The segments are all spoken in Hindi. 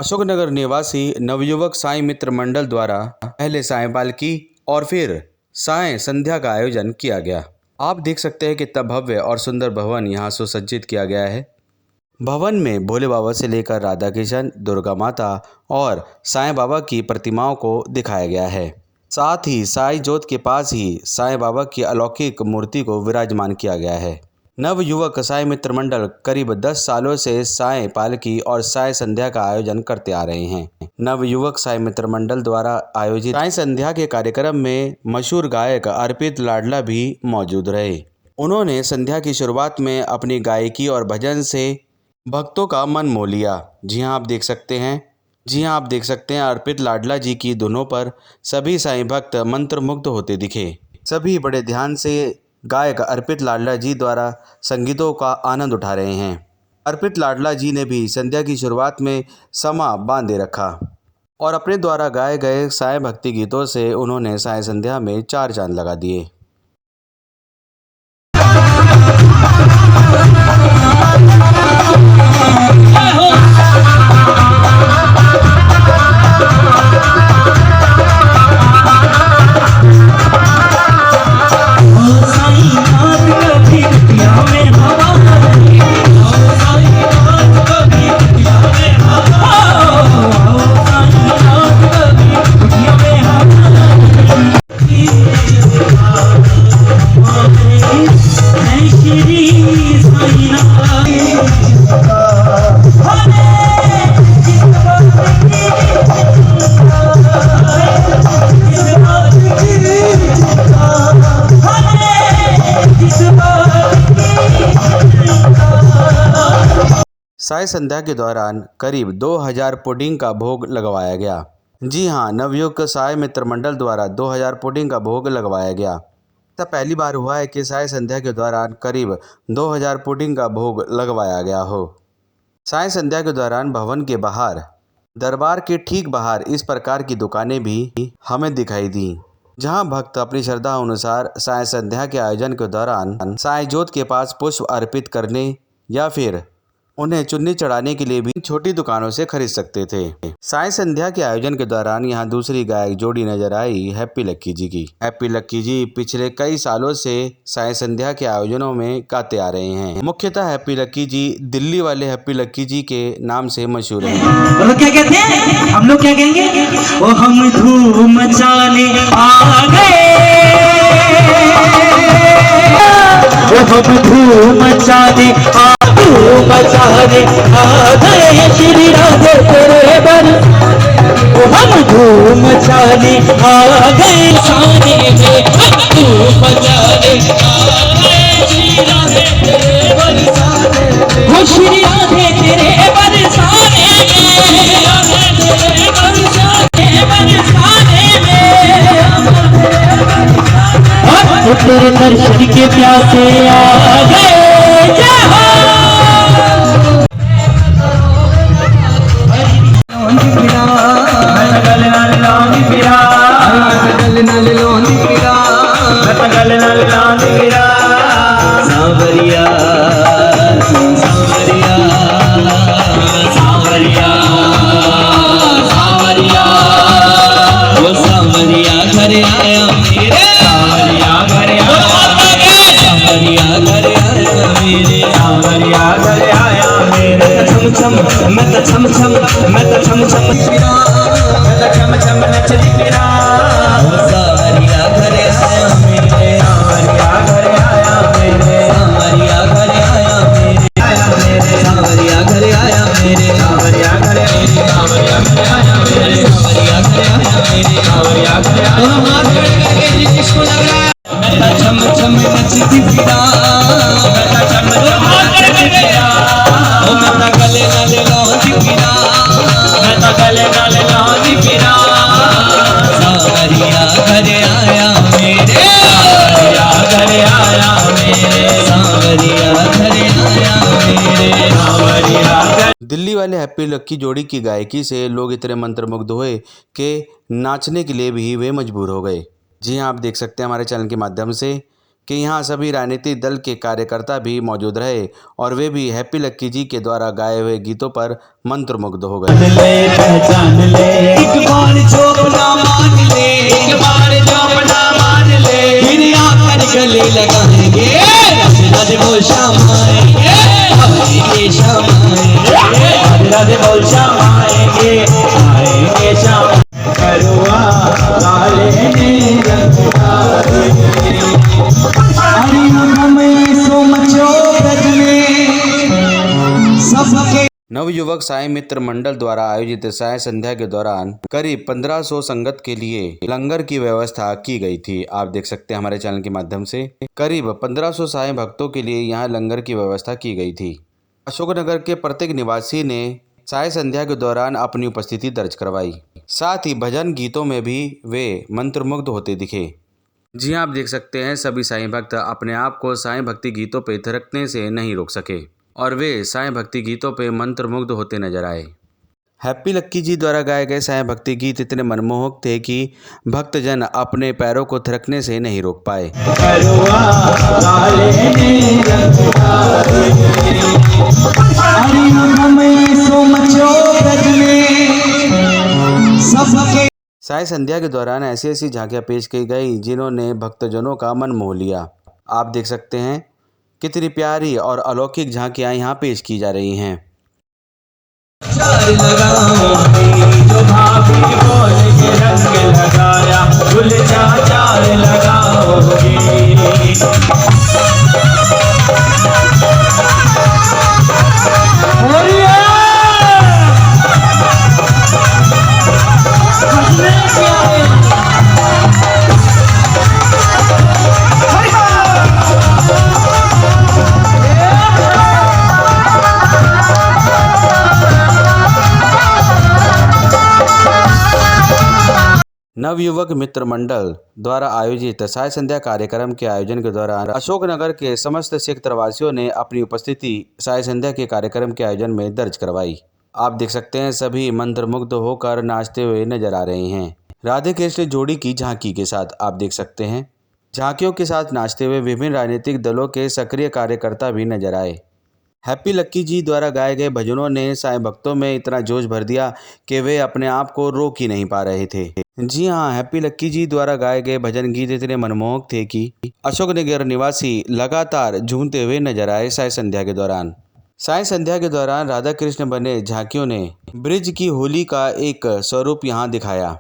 अशोकनगर निवासी नवयुवक साईं मित्र मंडल द्वारा पहले साईं पालकी और फिर साईं संध्या का आयोजन किया गया। आप देख सकते हैं कितना भव्य और सुंदर भवन यहाँ सुसज्जित किया गया है। भवन में भोले बाबा से लेकर राधा कृष्ण, दुर्गा माता और साईं बाबा की प्रतिमाओं को दिखाया गया है। साथ ही साईं जोत के पास ही साईं बाबा की अलौकिक मूर्ति को विराजमान किया गया है। नवयुवक साईं मित्र मंडल करीब 10 सालों से साईं पालकी और साईं संध्या का आयोजन करते आ रहे हैं। नवयुवक साईं मित्र मंडल द्वारा आयोजित साईं संध्या के कार्यक्रम में मशहूर गायक अर्पित लाडला भी मौजूद रहे। उन्होंने संध्या की शुरुआत में अपनी गायकी और भजन से भक्तों का मन मोह लिया। जी हाँ, आप देख सकते हैं अर्पित लाडला जी की धुनों पर सभी साईं भक्त मंत्रमुग्ध होते दिखे। सभी बड़े ध्यान से गायक अर्पित लाडला जी द्वारा संगीतों का आनंद उठा रहे हैं। अर्पित लाडला जी ने भी संध्या की शुरुआत में समा बांधे रखा और अपने द्वारा गाए गए साईं भक्ति गीतों से उन्होंने साईं संध्या में 4 चांद लगा दिए। साईं संध्या के दौरान करीब 2000 पुडिंग का भोग लगवाया गया। जी हाँ, नवयुवक साईं मित्र मंडल द्वारा 2000 पुडिंग का भोग लगवाया गया। ऐसा पहली बार हुआ है कि साईं संध्या के दौरान करीब 2000 पुडिंग का भोग लगवाया गया हो। साईं संध्या के दौरान भवन के बाहर, दरबार के ठीक बाहर इस प्रकार की दुकानें भी हमें दिखाई दी, जहां भक्त अपनी श्रद्धा अनुसार साईं संध्या के आयोजन के दौरान साईं जोत के पास पुष्प अर्पित करने या फिर उन्हें चुन्नी चढ़ाने के लिए भी छोटी दुकानों से खरीद सकते थे। साईं संध्या के आयोजन के दौरान यहाँ दूसरी गायक जोड़ी नजर आई हैप्पी लक्की जी की। हैप्पी लक्की जी पिछले कई सालों से साईं संध्या के आयोजनों में गाते आ रहे हैं। मुख्यतः हैप्पी लक्की जी दिल्ली वाले हैप्पी लक्की जी के नाम से मशहूर है। बोलो क्या कहते हैं? हम लोग क्या कहेंगे? ओ हम धूम मचाने आ गए, ओ हम धूम मचाने आ गए श्री राधे तेरे बर, ओ हम धूम मचाने आ गए साने में, धूम मचाने आ गए श्री राधे तेरे बरसाने, हो श्री राधे तेरे बरसाने में, तेरे दर्शन के प्यासे आ गए। सांवरिया सांवरिया सांवरिया सांवरिया, वो सांवरिया घर आया मेरे, सांवरिया घर आया, सांवरिया घर आया मेरे, सांवरिया घर आया मेरे। छम छम मैं तो छम छम, मैं तो छम छम फिरा, मैं तो छम छम नच फिरा, वो सांवरिया घर आया मेरे, सांवरिया घर आया मेरे, सांवरिया घर आया मेरे, सांवरिया घर आया मेरे, सांवरिया घर आया मेरे, सांवरिया घर आया मेरे, सांवरिया घर आया मेरे, सांवरिया घर आया। दोनों हाथ करके जिसको लग रहा है मैं तो छम छम नचती फिरा, मैं तो छम छम नचती फिरा, ओ मैं तो गले नाल लाउंदी फिरा, मैं तो गले नाल लाउंदी फिरा, सांवरिया घर आया मेरे, सांवरिया घर आया मेरे, सांवरिया घर आया मेरे, सांवरिया। दिल्ली वाले हैप्पी लक्की जोड़ी की गायकी से लोग इतने मंत्रमुग्ध हुए कि नाचने के लिए भी वे मजबूर हो गए। जी हाँ, आप देख सकते हैं हमारे चैनल के माध्यम से कि यहाँ सभी राजनीतिक दल के कार्यकर्ता भी मौजूद रहे और वे भी हैप्पी लक्की जी के द्वारा गाए हुए गीतों पर मंत्रमुग्ध हो गए। पहचान ले, एक बार जो अपना मान ले, एक बार जो अपना मान ले, फिर आकर गले लगाएंगे, राधे राधे बोल श्याम आएंगे, आएंगे श्याम आएंगे, राधे राधे बोल श्याम आएंगे, आएंगे श्याम। करुआ काले ने रंग डाले, हरि नाम में सो मचो ब्रज में सबके। नवयुवक साई मित्र मंडल द्वारा आयोजित साय संध्या के दौरान करीब 1500 संगत के लिए लंगर की व्यवस्था की गई थी। आप देख सकते हैं हमारे चैनल के माध्यम से करीब 1500 साई भक्तों के लिए यहाँ लंगर की व्यवस्था की गई थी। अशोकनगर के प्रत्येक निवासी ने साय संध्या के दौरान अपनी उपस्थिति दर्ज करवाई। साथ ही भजन गीतों में भी वे मंत्रमुग्ध होते दिखे। जी हाँ, आप देख सकते हैं सभी साईं भक्त अपने आप को साईं भक्ति गीतों पे थिरकने से नहीं रोक सके और वे साईं भक्ति गीतों पे मंत्रमुग्ध होते नजर आए। हैप्पी लक्की जी द्वारा गाए गए साईं भक्ति गीत इतने मनमोहक थे कि भक्तजन अपने पैरों को थिरकने से नहीं रोक पाए। साय संध्या के दौरान ऐसी ऐसी झांकियां पेश की गई जिन्होंने भक्तजनों का मन मोह लिया। आप देख सकते हैं कितनी प्यारी और अलौकिक झांकियां यहाँ पेश की जा रही हैं। चार लगाओ जो भाभी बोल के रंग लगाया, फूल चार लगाओगे। नवयुवक मित्र मंडल द्वारा आयोजित साय संध्या कार्यक्रम के आयोजन के दौरान अशोकनगर के समस्त क्षेत्रवासियों ने अपनी उपस्थिति साय संध्या के कार्यक्रम के आयोजन में दर्ज करवाई। आप देख सकते हैं सभी मंत्रमुग्ध होकर नाचते हुए नजर आ रहे हैं। राधे कृष्ण जोड़ी की झांकी के साथ आप देख सकते हैं झांकियों के साथ नाचते हुए विभिन्न राजनीतिक दलों के सक्रिय कार्यकर्ता भी नजर आए। हैप्पी लक्की जी द्वारा गाए गए भजनों ने साईं भक्तों में इतना जोश भर दिया कि वे अपने आप को रोक ही नहीं पा रहे थे। जी हाँ, हैप्पी लक्की जी द्वारा गाए गए भजन गीत इतने मनमोहक थे कि अशोकनगर निवासी लगातार झूमते हुए नजर आए। साय संध्या के दौरान राधा कृष्ण बने झांकियों ने ब्रिज की होली का एक स्वरूप यहाँ दिखाया।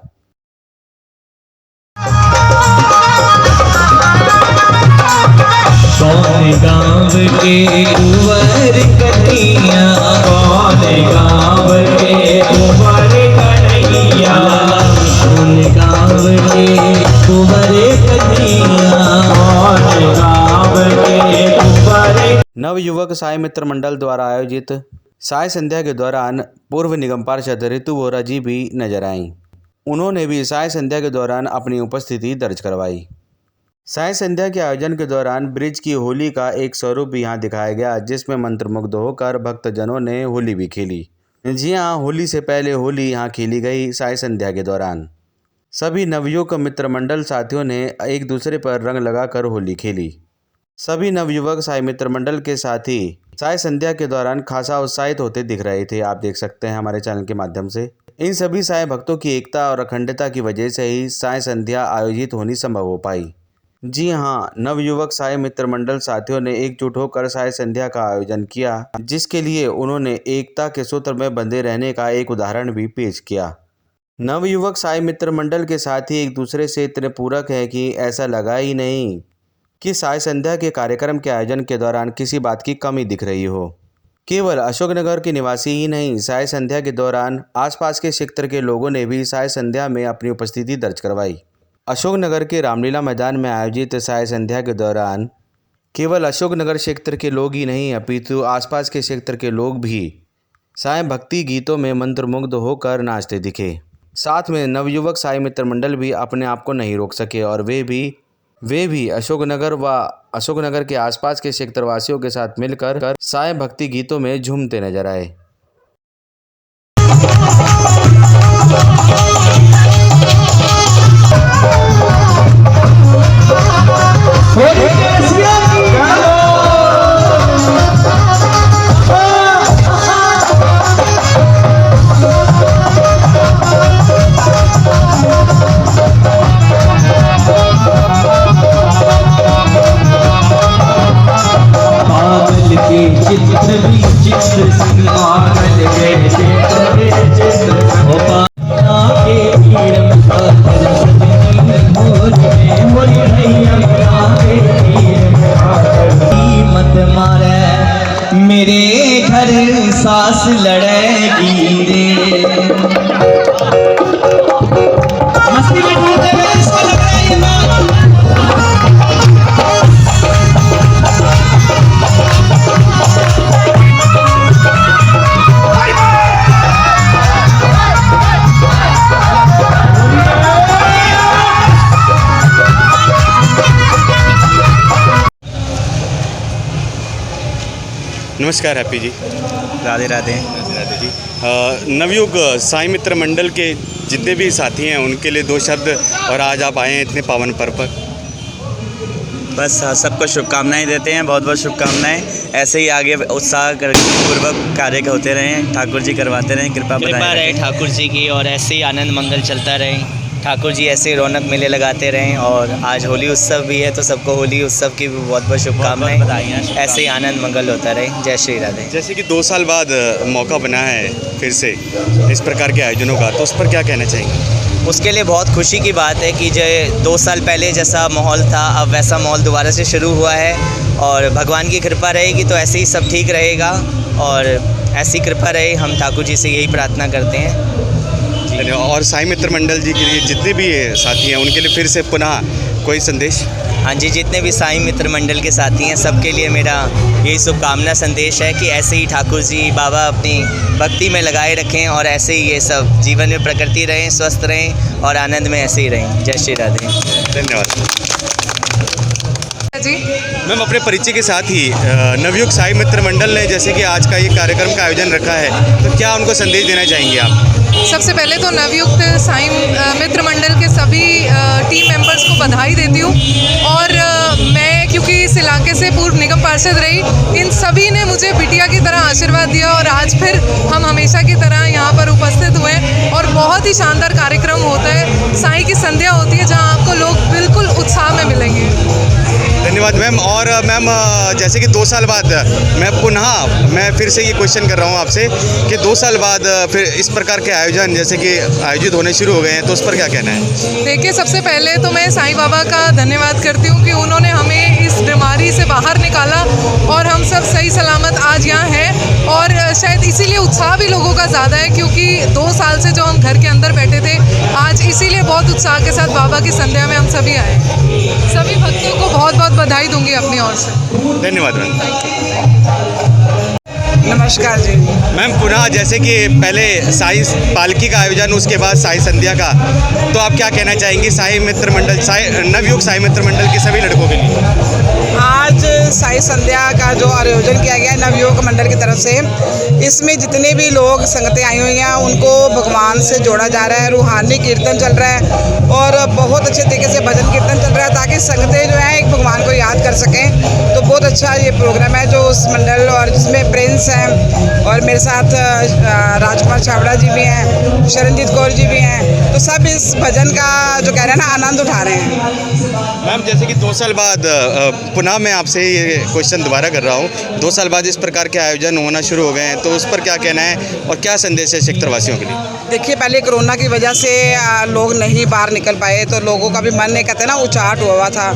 कौन गाँव के कुंवर कन्हैया, कौन गाँव के कुंवर कन्हैया, कौन गाँव के कुंवर कन्हैया, कौन गाँव के कुंवर। नवयुवक साई मित्र मंडल द्वारा आयोजित साय संध्या के दौरान पूर्व निगम पार्षद ऋतु वोरा जी भी नजर आईं। उन्होंने भी साय संध्या के दौरान अपनी उपस्थिति दर्ज करवाई। साय संध्या के आयोजन के दौरान ब्रिज की होली का एक स्वरूप भी यहाँ दिखाया गया, जिसमें मंत्रमुग्ध होकर भक्तजनों ने होली भी खेली। जी हाँ, होली से पहले होली यहाँ खेली गई। साय संध्या के दौरान सभी नवयुवक मित्र मंडल साथियों ने एक दूसरे पर रंग लगाकर होली खेली। सभी नवयुवक साई मित्र मंडल के साथी साय संध्या के दौरान खासा उत्साहित होते दिख रहे थे। आप देख सकते हैं हमारे चैनल के माध्यम से इन सभी साय भक्तों की एकता और अखंडता की वजह से ही साय संध्या आयोजित होनी संभव हो पाई। जी हाँ, नवयुवक साय मित्र मंडल साथियों ने एकजुट होकर साय संध्या का आयोजन किया, जिसके लिए उन्होंने एकता के सूत्र में बंधे रहने का एक उदाहरण भी पेश किया। नवयुवक साय मित्र मंडल के साथी एक दूसरे से इतने पूरक है कि ऐसा लगा ही नहीं कि साय संध्या के कार्यक्रम के आयोजन के दौरान किसी बात की कमी दिख रही हो। केवल अशोकनगर के निवासी ही नहीं, साय संध्या के दौरान आसपास के क्षेत्र के लोगों ने भी साय संध्या में अपनी उपस्थिति दर्ज करवाई। अशोकनगर के रामलीला मैदान में आयोजित साय संध्या के दौरान केवल अशोकनगर क्षेत्र के लोग ही नहीं अपितु आसपास के क्षेत्र के लोग भी साय भक्ति गीतों में मंत्रमुग्ध होकर नाचते दिखे। साथ में नवयुवक साय मित्र मंडल भी अपने आप को नहीं रोक सके और वे भी अशोकनगर के आसपास के क्षेत्रवासियों के साथ मिलकर साय भक्ति गीतों में झूमते नजर आए। मस्ती में ढूंढते हुए इसको लग रहा है ये बात। नमस्कार हैप्पी जी। राधे राधे। राधे जी। नवयुग साईं मित्र मंडल के जितने भी साथी हैं उनके लिए 2 शब्द, और आज आप आए हैं इतने पावन पर्व पर। बस सबको शुभकामनाएं देते हैं, बहुत बहुत शुभकामनाएं। ऐसे ही आगे उत्साह पूर्वक कार्य होते रहें, ठाकुर जी करवाते रहें, कृपा रहे ठाकुर जी की, और ऐसे ही आनंद मंगल चलता रहे। ठाकुर जी ऐसे ही रौनक मेले लगाते रहें। और आज होली उत्सव भी है, तो सबको होली उत्सव की भी बहुत बहुत शुभकामनाएं। ऐसे ही आनंद मंगल होता रहे। जय श्री राधे। जैसे कि 2 साल बाद मौका बना है फिर से इस प्रकार के आयोजनों का, तो उस पर क्या कहना चाहेंगे? उसके लिए बहुत खुशी की बात है कि जो 2 साल पहले जैसा माहौल था, अब वैसा माहौल दोबारा से शुरू हुआ है। और भगवान की कृपा रहेगी तो ऐसे ही सब ठीक रहेगा, और ऐसी कृपा रहे, हम ठाकुर जी से यही प्रार्थना करते हैं। और साईं मित्र मंडल जी के लिए जितने भी साथी हैं उनके लिए फिर से पुनः कोई संदेश? हाँ जी, जितने भी साईं मित्र मंडल के साथी हैं सबके लिए मेरा यही शुभकामना संदेश है कि ऐसे ही ठाकुर जी बाबा अपनी भक्ति में लगाए रखें, और ऐसे ही ये सब जीवन में प्रकृति रहें, स्वस्थ रहें और आनंद में ऐसे ही रहें। जय श्री राधे। धन्यवाद जी। मैम, अपने परिचय के साथ ही नवयुग साईं मित्र मंडल ने जैसे कि आज का ये कार्यक्रम का आयोजन रखा है, तो क्या उनको संदेश देना चाहेंगे आप? सबसे पहले तो नवयुक्त साईं मित्र मंडल के सभी टीम मेंबर्स को बधाई देती हूँ। और मैं क्योंकि इस इलाके से पूर्व निगम पार्षद रही, इन सभी ने मुझे बिटिया की तरह आशीर्वाद दिया, और आज फिर हम हमेशा की तरह यहाँ पर उपस्थित हुए। और बहुत ही शानदार कार्यक्रम होता है, साईं की संध्या होती है जहाँ आपको लोग बिल्कुल उत्साह में मिलेंगे। धन्यवाद मैम। और मैम, जैसे कि 2 साल बाद मैं फिर से ये क्वेश्चन कर रहा हूँ आपसे कि 2 साल बाद फिर इस प्रकार के आयोजन जैसे कि आयोजित होने शुरू हो गए हैं, तो उस पर क्या कहना है? देखिए, सबसे पहले तो मैं साईं बाबा का धन्यवाद करती हूँ कि उन्होंने हमें इस बीमारी से बाहर निकाला, और हम सब सही सलामत आज यहाँ हैं। और शायद इसीलिए उत्साह भी लोगों का ज़्यादा है, क्योंकि 2 साल से जो हम घर के अंदर बैठे थे, आज इसीलिए बहुत उत्साह के साथ बाबा की संध्या में हम सभी आए। सभी भक्तों को बहुत बहुत बधाई दूंगी अपनी ओर से। धन्यवाद मैम। नमस्कार जी। मैम, पुनः जैसे कि पहले साई पालकी का आयोजन, उसके बाद साई संध्या का, तो आप क्या कहना चाहेंगी साईं मित्र मंडल, नवयुग साईं मित्र मंडल के सभी लड़कों के लिए? आज साई संध्या का जो आयोजन किया गया है नवयुग मंडल की तरफ से, इसमें जितने भी लोग संगतें आई हुई हैं उनको भगवान से जोड़ा जा रहा है। रूहानी कीर्तन चल रहा है, और बहुत अच्छे तरीके से भजन कीर्तन चल रहा है, ताकि संगतें जो है एक भगवान को याद कर सकें। तो बहुत अच्छा ये प्रोग्राम है जो उस मंडल, और जिसमें प्रिंस हैं, और मेरे साथ राजकुमार छाबड़ा जी भी हैं, शरणजीत कौर जी भी हैं। तो सब इस भजन का जो कह रहे हैं ना, आनंद उठा रहे हैं। मैम, जैसे कि 2 साल बाद पुनः मैं आपसे ये क्वेश्चन दोबारा कर रहा हूँ, 2 साल बाद इस प्रकार के आयोजन होना शुरू हो गए हैं, तो उस पर क्या कहना है और क्या संदेश है क्षेत्रवासियों के लिए? देखिए, पहले कोरोना की वजह से लोग नहीं बाहर निकल पाए, तो लोगों का भी मन नहीं, कहते ना, उचाट हुआ था।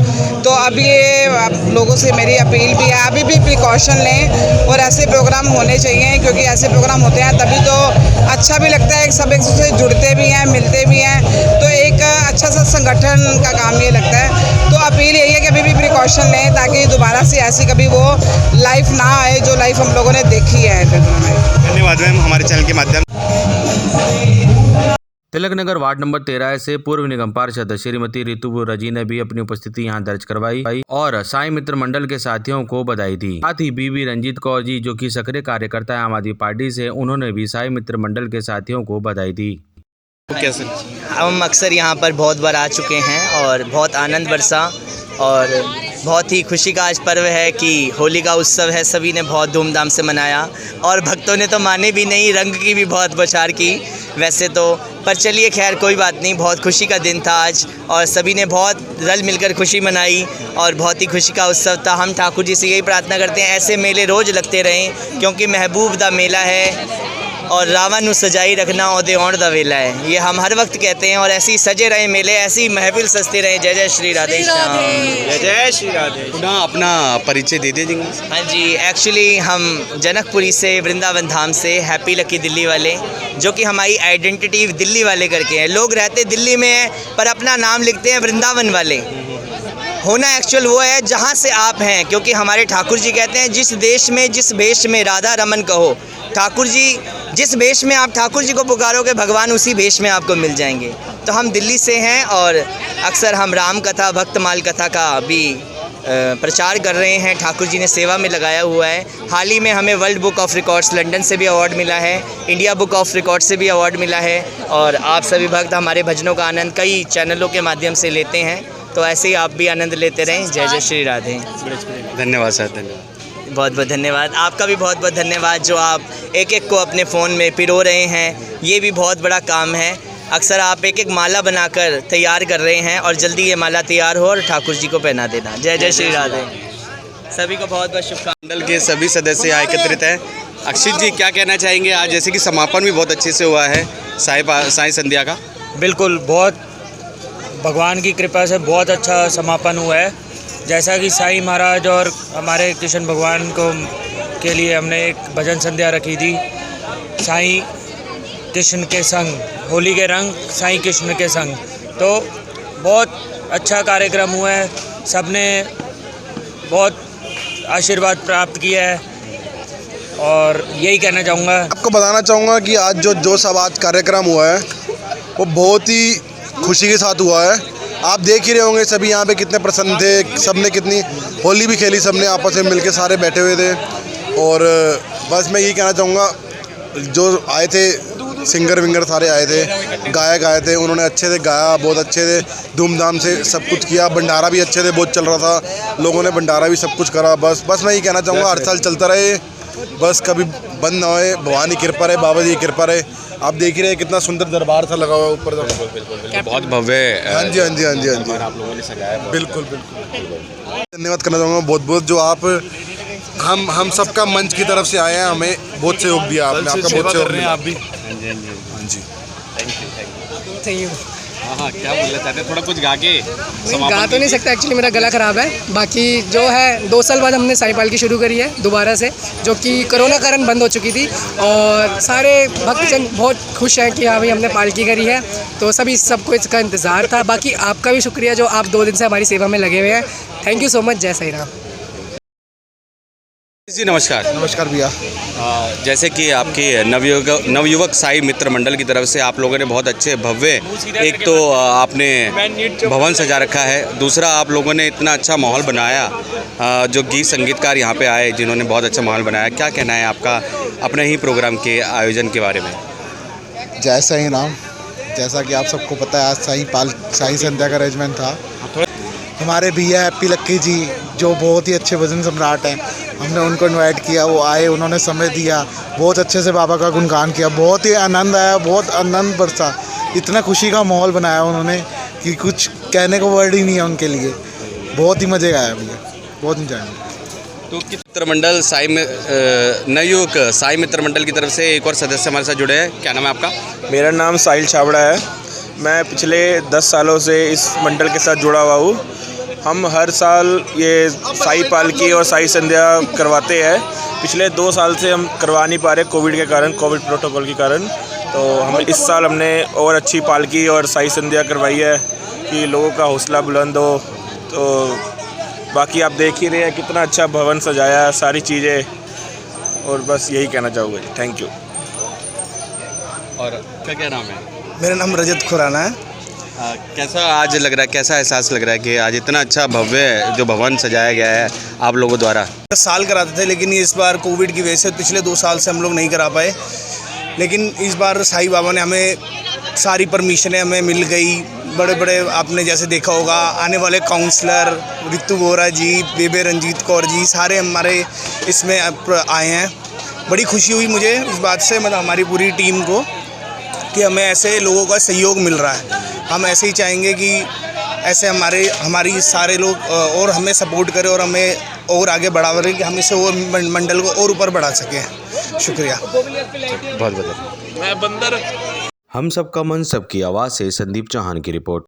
तो अब ये लोगों से मेरी अपील भी है, अभी भी प्रिकॉशन लें, और ऐसे प्रोग्राम होने चाहिए, क्योंकि ऐसे प्रोग्राम होते हैं तभी तो अच्छा भी लगता है, सब एक दूसरे से जुड़ते भी हैं, मिलते भी हैं, तो एक अच्छा सा संगठन का काम ये लगता है। तो अपील यही है कि अभी भी प्रिकॉशन लें, ताकि दोबारा से ऐसी कभी वो लाइफ ना आए जो लाइफ हम लोगों ने देखी है। धन्यवाद मैम, हमारे चैनल के माध्यम। तिलक नगर वार्ड नंबर 13 से पूर्व निगम पार्षद श्रीमती रितु रजी ने भी अपनी उपस्थिति यहां दर्ज करवाई और साईं मित्र मंडल के साथियों को बधाई दी। साथ ही बीबी रंजीत कौर जी, जो कि सक्रिय कार्यकर्ता है आम आदमी पार्टी से, उन्होंने भी साईं मित्र मंडल के साथियों को बधाई दी। कैसे? हम अक्सर यहाँ पर बहुत बार आ चुके हैं और बहुत आनंद बरसा, और बहुत ही खुशी का आज पर्व है कि होली का उत्सव है, सभी ने बहुत धूमधाम से मनाया, और भक्तों ने तो माने भी नहीं, रंग की भी बहुत बौछार की वैसे तो, पर चलिए खैर कोई बात नहीं, बहुत खुशी का दिन था आज, और सभी ने बहुत रल मिलकर खुशी मनाई, और बहुत ही खुशी का उत्सव था। हम ठाकुर जी से यही प्रार्थना करते हैं ऐसे मेले रोज़ लगते रहें, क्योंकि महबूब दा मेला है, और रावण नु सजाई रखना ओदे औण दा वेला है, ये हम हर वक्त कहते हैं। और ऐसे ही सजे रहे मेले, ऐसी ही महफिल सजती रहे। जय जय श्री राधे श्याम। जय जय श्री राधे। पुनः अपना परिचय दे दीजिए। हाँ जी, एक्चुअली हम जनकपुरी से, वृंदावन धाम से, हैप्पी लकी दिल्ली वाले, जो कि हमारी आइडेंटिटी दिल्ली वाले करके हैं। लोग रहते दिल्ली में हैं पर अपना नाम लिखते हैं वृंदावन वाले। होना एक्चुअल वो है जहाँ से आप हैं, क्योंकि हमारे ठाकुर जी कहते हैं जिस देश में जिस भेष में राधा रमन कहो। ठाकुर जी जिस भेष में आप ठाकुर जी को पुकारोगे, भगवान उसी भेष में आपको मिल जाएंगे। तो हम दिल्ली से हैं और अक्सर हम राम कथा, भक्तमाल कथा का भी प्रचार कर रहे हैं। ठाकुर जी ने सेवा में लगाया हुआ है। हाल ही में हमें world book of records London से भी अवार्ड मिला है, इंडिया बुक ऑफ रिकॉर्ड्स से भी अवार्ड मिला है। और आप सभी भक्त हमारे भजनों का आनंद कई चैनलों के माध्यम से लेते हैं, तो ऐसे ही आप भी आनंद लेते रहें। जय जय श्री राधे। धन्यवाद सर, धन्यवाद। बहुत बहुत धन्यवाद। आपका भी बहुत बहुत धन्यवाद, जो आप एक एक को अपने फ़ोन में पिरो रहे हैं। ये भी बहुत बड़ा काम है। अक्सर आप एक एक माला बनाकर तैयार कर रहे हैं और जल्दी ये माला तैयार हो और ठाकुर जी को पहना देना। जय जय श्री राधे। सभी को बहुत बहुत शुभकामनाएं। मंडल के सभी सदस्य यहाँ एकत्रित हैं। अक्षित जी, क्या कहना चाहेंगे? आज जैसे कि समापन भी बहुत अच्छे से हुआ है साई संध्या का। बिल्कुल, बहुत भगवान की कृपा से बहुत अच्छा समापन हुआ है। जैसा कि साईं महाराज और हमारे कृष्ण भगवान के लिए हमने एक भजन संध्या रखी थी, साईं कृष्ण के संग, होली के रंग साईं कृष्ण के संग। तो बहुत अच्छा कार्यक्रम हुआ है, सबने बहुत आशीर्वाद प्राप्त किया है। और यही कहना चाहूँगा, आपको बताना चाहूँगा कि आज जो सब आज कार्यक्रम हुआ है वो बहुत ही खुशी के साथ हुआ है। आप देख ही रहे होंगे सभी यहाँ पे कितने प्रसन्न थे, सबने कितनी होली भी खेली, सबने आपस में मिलके सारे बैठे हुए थे। और बस मैं यही कहना चाहूँगा, जो आए थे सिंगर विंगर सारे आए थे, गायक आए थे, उन्होंने अच्छे से गाया, बहुत अच्छे से धूमधाम से सब कुछ किया। भंडारा भी अच्छे से बहुत चल रहा था, लोगों ने भंडारा भी सब कुछ करा। बस मैं यही कहना चाहूँगा, हर साल चलता रहे, बस कभी बंद ना होए। भगवान की कृपा रहे, बाबा जी की कृपा रहे। आप देख ही रहे कितना सुंदर दरबार सा लगा हुआ है ऊपर। बिल्कुल, बहुत भव्य। हाँ जी हाँ जी हाँ जी हाँ जी, आप लोगों ने सजाया। बिल्कुल बिल्कुल। धन्यवाद करना चाहूँगा बहुत बहुत, जो आप हम सबका मंच की तरफ से आए हैं, हमें बहुत सहयोग दिया आपने, आपका बहुत सहयोग आप भी। हाँ जी, थैंक यू। हाँ, क्या बोलना चाहते हैं? थोड़ा कुछ गा के गा तो नहीं सकता, एक्चुअली मेरा गला ख़राब है। बाकी जो है 2 साल बाद हमने साईं पालकी शुरू करी है दोबारा से, जो कि कोरोना कारण बंद हो चुकी थी। और सारे भक्तजन बहुत खुश हैं कि हाँ भाई हमने पालकी करी है, तो सभी सबको इसका इंतज़ार था। बाकी आपका भी शुक्रिया जो आप 2 दिन से हमारी सेवा में लगे हुए हैं। Thank you so much. जय साईं राम जी। नमस्कार। नमस्कार भैया। जैसे कि आपकी नवयुवक साई मित्र मंडल की तरफ से आप लोगों ने बहुत अच्छे भव्य, एक तो आपने भवन सजा रखा है, दूसरा आप लोगों ने इतना अच्छा माहौल बनाया, जो गीत संगीतकार यहाँ पे आए जिन्होंने बहुत अच्छा माहौल बनाया। क्या कहना है आपका अपने ही प्रोग्राम के आयोजन के बारे में? जय साईं राम। जैसा कि आप सबको पता है, आज साई संध्या का अरेंजमेंट था। हमारे भैया हैप्पी लक्की जी जो बहुत ही अच्छे भजन सम्राट हैं, हमने उनको इनवाइट किया, वो आए, उन्होंने समय दिया, बहुत अच्छे से बाबा का गुणगान किया, बहुत ही आनंद आया, बहुत आनंद बरसा। इतना खुशी का माहौल बनाया उन्होंने कि कुछ कहने को वर्ड ही नहीं है उनके लिए। बहुत ही मज़े आया भैया, बहुत इंजॉय। तो मित्र मंडल नवयुवक साई मित्र मंडल की तरफ से एक और सदस्य हमारे साथ जुड़े हैं। क्या नाम है आपका? मेरा नाम साहिल छाबड़ा है। मैं पिछले 10 सालों से इस मंडल के साथ जुड़ा हुआ हूँ। हम हर साल ये साई पालकी और साई संध्या करवाते हैं। पिछले 2 साल से हम करवा नहीं पा रहे कोविड के कारण, कोविड प्रोटोकॉल के कारण। तो हम इस साल हमने और अच्छी पालकी और साई संध्या करवाई है कि लोगों का हौसला बुलंद हो। तो बाकी आप देख ही रहे हैं कितना अच्छा भवन सजाया, सारी चीज़ें, और बस यही कहना चाहूँगा। Thank you. और क्या नाम है? मेरा नाम रजत खुराना है। कैसा आज लग रहा है, कैसा एहसास लग रहा है कि आज इतना अच्छा भव्य जो भवन सजाया गया है आप लोगों द्वारा? 10 साल कराते थे, लेकिन इस बार कोविड की वजह से पिछले 2 साल से हम लोग नहीं करा पाए। लेकिन इस बार साईं बाबा ने हमें सारी परमिशनें हमें मिल गई। बड़े बड़े आपने जैसे देखा होगा आने वाले काउंसलर रितु वोरा जी, बेबे रंजीत कौर जी, सारे हमारे इसमें आए हैं। बड़ी खुशी हुई मुझे इस बात से, मतलब हमारी पूरी टीम को, कि हमें ऐसे लोगों का सहयोग मिल रहा है। हम ऐसे ही चाहेंगे कि ऐसे हमारी सारे लोग और हमें सपोर्ट करें और हमें और आगे बढ़ा रहे कि हम इसे और मंडल को और ऊपर बढ़ा सकें। शुक्रिया। बहुत बहुत हम सबका मन सबकी आवाज़ से संदीप चौहान की रिपोर्ट।